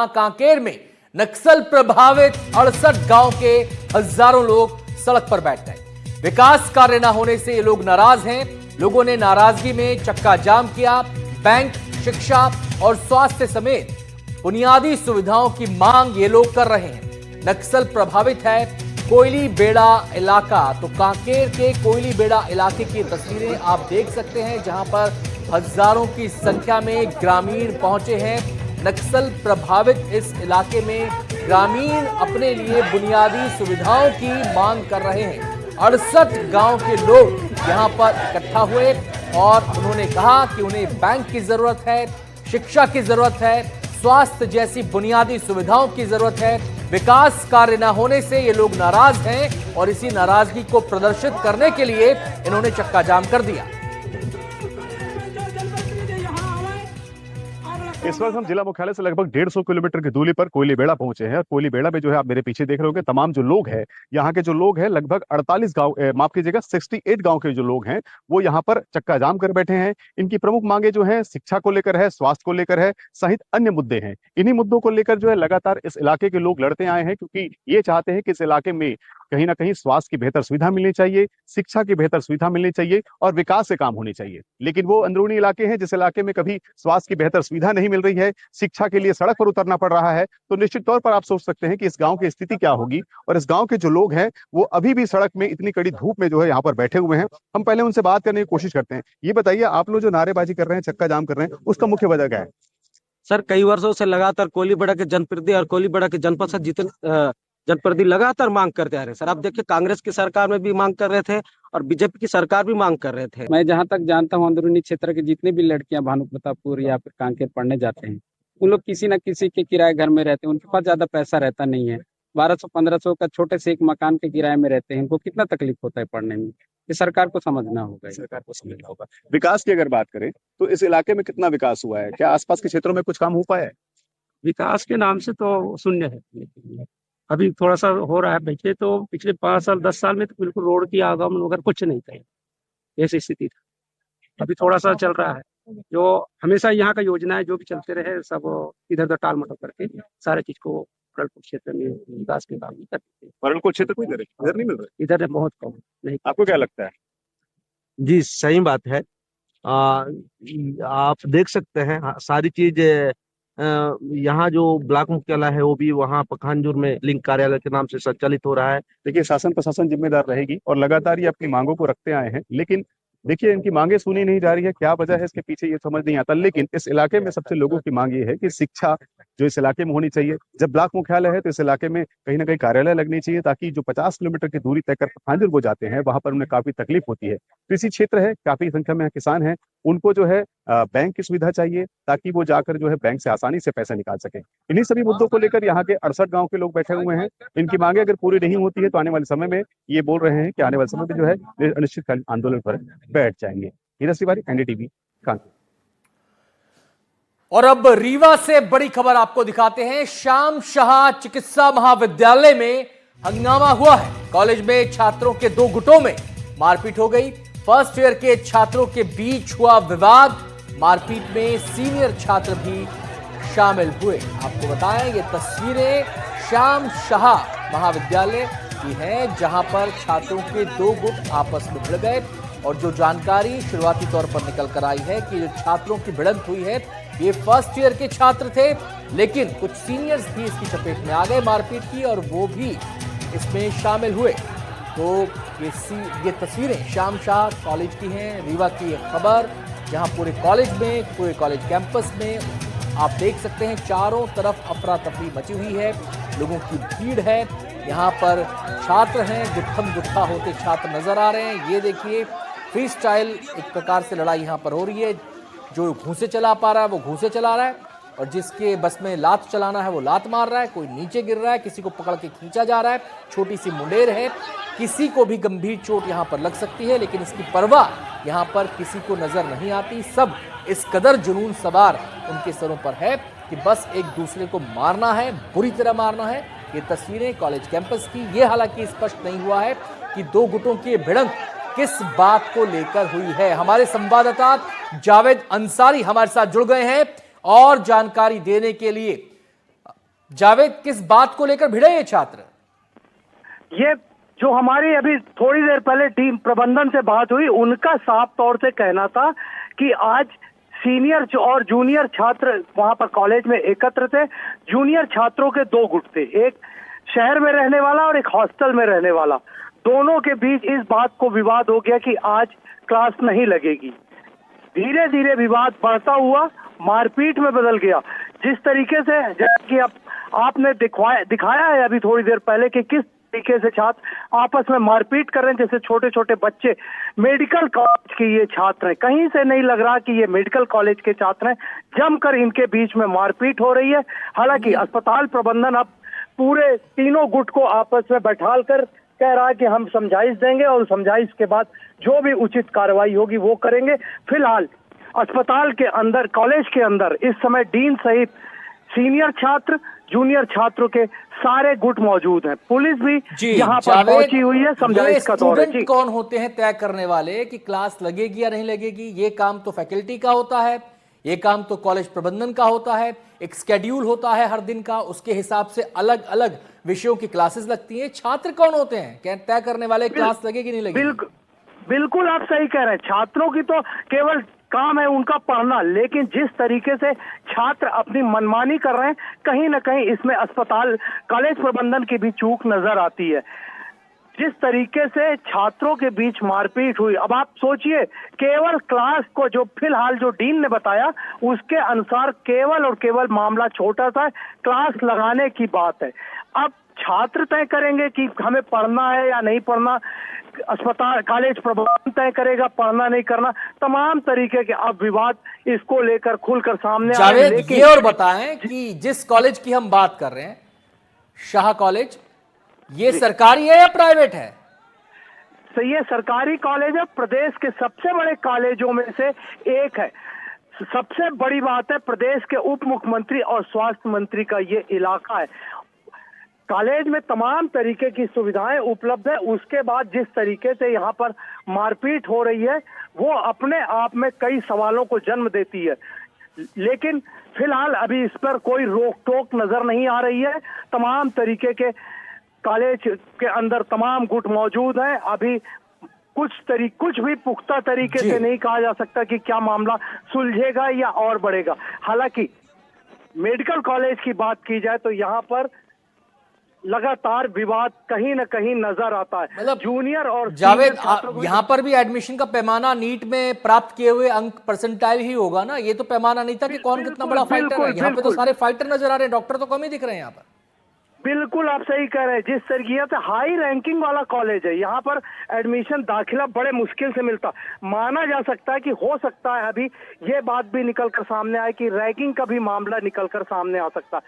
कांकेर में नक्सल प्रभावित 68 गांव के हजारों लोग सड़क पर बैठ गए। विकास कार्य न होने से ये लोग नाराज हैं। लोगों ने नाराजगी में चक्का जाम किया। बैंक, शिक्षा और स्वास्थ्य समेत बुनियादी सुविधाओं की मांग ये लोग कर रहे हैं। नक्सल प्रभावित है कोयली बेड़ा इलाका। तो कांकेर के कोयली बेड़ा इलाके की तस्वीरें आप देख सकते हैं, जहां पर हजारों की संख्या में ग्रामीण पहुंचे हैं। नक्सल प्रभावित इस इलाके में ग्रामीण अपने लिए बुनियादी सुविधाओं की मांग कर रहे हैं। 68 गांव के लोग यहां पर इकट्ठा हुए और उन्होंने कहा कि उन्हें बैंक की जरूरत है, शिक्षा की जरूरत है, स्वास्थ्य जैसी बुनियादी सुविधाओं की जरूरत है। विकास कार्य न होने से ये लोग नाराज हैं और इसी नाराजगी को प्रदर्शित करने के लिए इन्होंने चक्का जाम कर दिया। इस वक्त हम जिला मुख्यालय से लगभग 150 किलोमीटर की दूरी पर कोयली बेड़ा पहुंचे हैं। और कोयली बेड़ा में जो है आप मेरे पीछे देख रहे होंगे, तमाम जो लोग हैं यहाँ के जो लोग हैं लगभग 48 गांव, माफ कीजिएगा 68 गांव के जो लोग हैं वो यहाँ पर चक्का जाम कर बैठे हैं। इनकी प्रमुख मांगे जो है शिक्षा को लेकर है, स्वास्थ्य को लेकर है, सहित अन्य मुद्दे हैं। इन्हीं मुद्दों को लेकर जो है लगातार इस इलाके के लोग लड़ते आए हैं, क्योंकि ये चाहते हैं कि इस इलाके में कहीं ना कहीं स्वास्थ्य की बेहतर सुविधा मिलनी चाहिए, शिक्षा की बेहतर सुविधा मिलनी चाहिए और विकास से काम होने चाहिए। लेकिन वो अंदरूनी इलाके हैं जिस इलाके में कभी स्वास्थ्य की बेहतर सुविधा नहीं मिल रही है, शिक्षा के लिए सड़क पर उतरना पड़ रहा है, तो निश्चित तौर पर आप सोच सकते हैं कि इस गांव की स्थिति क्या होगी। और इस गांव के जो लोग हैं वो अभी भी सड़क में इतनी कड़ी धूप में जो है यहाँ पर बैठे हुए हैं। हम पहले उनसे बात करने की कोशिश करते हैं। ये बताइए, आप लोग जो नारेबाजी कर रहे हैं, चक्का जाम कर रहे हैं, उसका मुख्य वजह क्या है? सर, कई वर्षों से लगातार कोयलीबेड़ा के जनप्रतिनिधि और कोयलीबेड़ा के जनपद से जितने जनप्रतिनिधि लगातार मांग करते आ रहे हैं। सर, आप देखिए, कांग्रेस की सरकार में भी मांग कर रहे थे और बीजेपी की सरकार भी मांग कर रहे थे। मैं जहां तक जानता हूं, अंदरूनी क्षेत्र की जितनी भी लड़कियां भानु प्रतापपुर या फिर कांकेर पढ़ने जाते हैं, उन लोग किसी न किसी के किराए घर में रहते हैं। उनके पास ज्यादा पैसा रहता नहीं है। 1200-1500 का छोटे से एक मकान के किराए में रहते हैं। इनको कितना तकलीफ होता है पढ़ने में, ये सरकार को समझना होगा। सरकार को समझना होगा। विकास की अगर बात करें तो इस इलाके में कितना विकास हुआ है? क्या आसपास के क्षेत्रों में कुछ काम हो पाया है? विकास के नाम से तो शून्य है। अभी थोड़ा सा हो रहा है। देखिए, तो पिछले 5 साल 10 साल में तो बिल्कुल रोड की आगमन वगैरह कुछ नहीं था, ऐसी स्थिति था। अभी थोड़ा सा चल रहा है। जो हमेशा यहाँ का योजना है जो भी चलते रहे, सब इधर उधर टाल मटोल करके सारे चीज को परलपुर क्षेत्र में विकास के काम करते हैं। परलपुर क्षेत्र को इधर नहीं मिल रहा? इधर बहुत कम नहीं। आपको क्या लगता है? जी, सही बात है। आप देख सकते हैं, सारी चीज यहाँ जो ब्लॉक मुख्यालय है वो भी वहाँ पखानजूर में लिंक कार्यालय के नाम से संचालित हो रहा है। देखिए, शासन प्रशासन जिम्मेदार रहेगी और लगातार ये अपनी मांगों को रखते आए हैं, लेकिन देखिए इनकी मांगे सुनी नहीं जा रही है। क्या वजह है इसके पीछे ये समझ नहीं आता। लेकिन इस इलाके में सबसे लोगों की मांग ये है कि शिक्षा जो इस इलाके में होनी चाहिए। जब ब्लॉक मुख्यालय है तो इस इलाके में कहीं ना कहीं कार्यालय लगनी चाहिए, ताकि जो 50 किलोमीटर की दूरी तय कर पखानजूर वो जाते हैं वहां पर उन्हें काफी तकलीफ होती है। कृषि क्षेत्र है, काफी संख्या में किसान हैं, उनको जो है बैंक की सुविधा चाहिए ताकि वो जाकर जो है बैंक से आसानी से पैसा निकाल सके। इन्हीं सभी मुद्दों को लेकर यहाँ के 68 गांव के लोग बैठे हुए हैं। इनकी मांगे अगर पूरी नहीं होती है तो आने वाले समय में ये बोल रहे हैं कि आने वाले समय में जो है अनिश्चितकालीन आंदोलन पर बैठ जाएंगे। नीरज तिवारी, एनडीटीवी, कानपुर। और अब रीवा से बड़ी खबर आपको दिखाते हैं। श्याम शाह चिकित्सा महाविद्यालय में हंगामा हुआ है। कॉलेज में छात्रों के 2 गुटों में मारपीट हो गई। फर्स्ट ईयर के छात्रों के बीच हुआ विवाद। मारपीट में सीनियर छात्र भी शामिल हुए। आपको बताएं, ये तस्वीरें श्याम शाह महाविद्यालय की हैं, जहां पर छात्रों के 2 गुट आपस में भिड़ गए। और जो जानकारी शुरुआती तौर पर निकल कर आई है कि जो छात्रों की भिड़ंत हुई है, ये फर्स्ट ईयर के छात्र थे, लेकिन कुछ सीनियर्स भी इसकी चपेट में आ गए मारपीट की, और वो भी इसमें शामिल हुए। तो ये तस्वीरें श्याम शाह कॉलेज की हैं, रीवा की एक खबर, जहां पूरे कॉलेज कैंपस में आप देख सकते हैं चारों तरफ अफरा तफरी मची हुई है, लोगों की भीड़ है। यहाँ पर छात्र हैं, गुत्थम गुत्था होते छात्र नजर आ रहे हैं। ये देखिए, फ्री स्टाइल एक प्रकार से लड़ाई यहाँ पर हो रही है। जो घूंसे चला पा रहा है वो घूंसे चला रहा है, और जिसके बस में लात चलाना है वो लात मार रहा है। कोई नीचे गिर रहा है, किसी को पकड़ के खींचा जा रहा है। छोटी सी मुंडेर है, किसी को भी गंभीर चोट यहाँ पर लग सकती है, लेकिन इसकी परवाह यहाँ पर किसी को नजर नहीं आती। सब इस कदर जुनून सवार उनके सरों पर है कि बस एक दूसरे को मारना है, बुरी तरह मारना है। ये तस्वीरें कॉलेज कैंपस की। ये हालांकि स्पष्ट नहीं हुआ है कि 2 गुटों की भिड़ंत किस बात को लेकर हुई है। हमारे संवाददाता जावेद अंसारी हमारे साथ जुड़ गए हैं और जानकारी देने के लिए। जावेद, किस बात को लेकर भिड़े ये छात्र? ये जो हमारी अभी थोड़ी देर पहले टीम प्रबंधन से बात हुई, उनका साफ तौर से कहना था कि आज सीनियर और जूनियर छात्र वहां पर कॉलेज में एकत्र थे। जूनियर छात्रों के दो गुट थे, एक शहर में रहने वाला और एक हॉस्टल में रहने वाला। दोनों के बीच इस बात को विवाद हो गया कि आज क्लास नहीं लगेगी। धीरे धीरे विवाद बढ़ता हुआ मारपीट में बदल गया। जिस तरीके से, जैसे कि आपने दिखाया है अभी थोड़ी देर पहले कि किस तरीके से छात्र आपस में मारपीट कर रहे हैं, जैसे छोटे छोटे बच्चे। मेडिकल कॉलेज के ये छात्र हैं, कहीं से नहीं लग रहा कि ये मेडिकल कॉलेज के छात्र हैं। जमकर इनके बीच में मारपीट हो रही है। हालांकि अस्पताल प्रबंधन अब पूरे तीनों गुट को आपस में बैठाल कर कह रहा है कि हम समझाइश देंगे और समझाइश के बाद जो भी उचित कार्रवाई होगी वो करेंगे। फिलहाल अस्पताल के अंदर, कॉलेज के अंदर इस समय डीन सहित सीनियर छात्र, जूनियर छात्रों के सारे गुट मौजूद हैं। पुलिस भी यहाँ पर पहुंची हुई है समझाइश का दौर है। स्टूडेंट कौन होते हैं तय करने वाले कि क्लास लगेगी या नहीं लगेगी? ये काम तो फैकल्टी का होता है, ये काम तो कॉलेज प्रबंधन का होता है। एक स्केड्यूल होता है हर दिन का, उसके हिसाब से अलग अलग विषयों की क्लासेस लगती हैं। छात्र कौन होते हैं तय करने वाले क्लास लगेगी नहीं लगेगी? बिल्कुल आप सही कह रहे हैं। छात्रों की तो केवल काम है उनका पढ़ना, लेकिन जिस तरीके से छात्र अपनी मनमानी कर रहे हैं, कहीं ना कहीं इसमें अस्पताल, कॉलेज प्रबंधन की भी चूक नजर आती है। जिस तरीके से छात्रों के बीच मारपीट हुई, अब आप सोचिए, केवल क्लास को, जो फिलहाल जो डीन ने बताया उसके अनुसार केवल और केवल मामला छोटा सा क्लास लगाने की बात है। अब छात्र तय करेंगे कि हमें पढ़ना है या नहीं पढ़ना, अस्पताल कॉलेज प्रबंधन तय करेगा पढ़ना नहीं करना। तमाम तरीके के अब विवाद इसको लेकर खुलकर सामने आ रहे हैं। लेकिन ये और बताएं कि जिस कॉलेज की हम बात कर रहे हैं, शाह कॉलेज, ये सरकारी है या प्राइवेट है? तो ये सरकारी कॉलेज है, प्रदेश के सबसे बड़े कॉलेजों में से एक है। सबसे बड़ी बात है, प्रदेश के उप मुख्यमंत्री और स्वास्थ्य मंत्री का ये इलाका है। कॉलेज में तमाम तरीके की सुविधाएं उपलब्ध है। उसके बाद जिस तरीके से यहाँ पर मारपीट हो रही है, वो अपने आप में कई सवालों को जन्म देती है। लेकिन फिलहाल अभी इस पर कोई रोक टोक नजर नहीं आ रही है। तमाम तरीके के कॉलेज के अंदर तमाम गुट मौजूद हैं। अभी कुछ भी पुख्ता तरीके से नहीं कहा जा सकता कि क्या मामला सुलझेगा या और बढ़ेगा। हालांकि मेडिकल कॉलेज की बात की जाए तो यहाँ पर लगातार विवाद कहीं न कहीं नजर आता है। मतलब जूनियर और जावेद, यहाँ पर भी एडमिशन का पैमाना नीट में प्राप्त किए हुए अंक परसेंटाइल ही होगा ना? ये तो पैमाना नहीं था कि कौन कितना बड़ा फाइटर है। यहाँ पे तो सारे फाइटर नजर आ रहे हैं, डॉक्टर तो कम ही दिख रहे हैं यहाँ पर। बिल्कुल आप सही कह रहे हैं। जिस तरीके से हाई रैंकिंग वाला कॉलेज है, यहाँ पर एडमिशन दाखिला बड़े मुश्किल से मिलता। माना जा सकता है कि हो सकता है अभी ये बात भी निकल कर सामने आए कि रैंकिंग का भी मामला निकल कर सामने आ सकता है।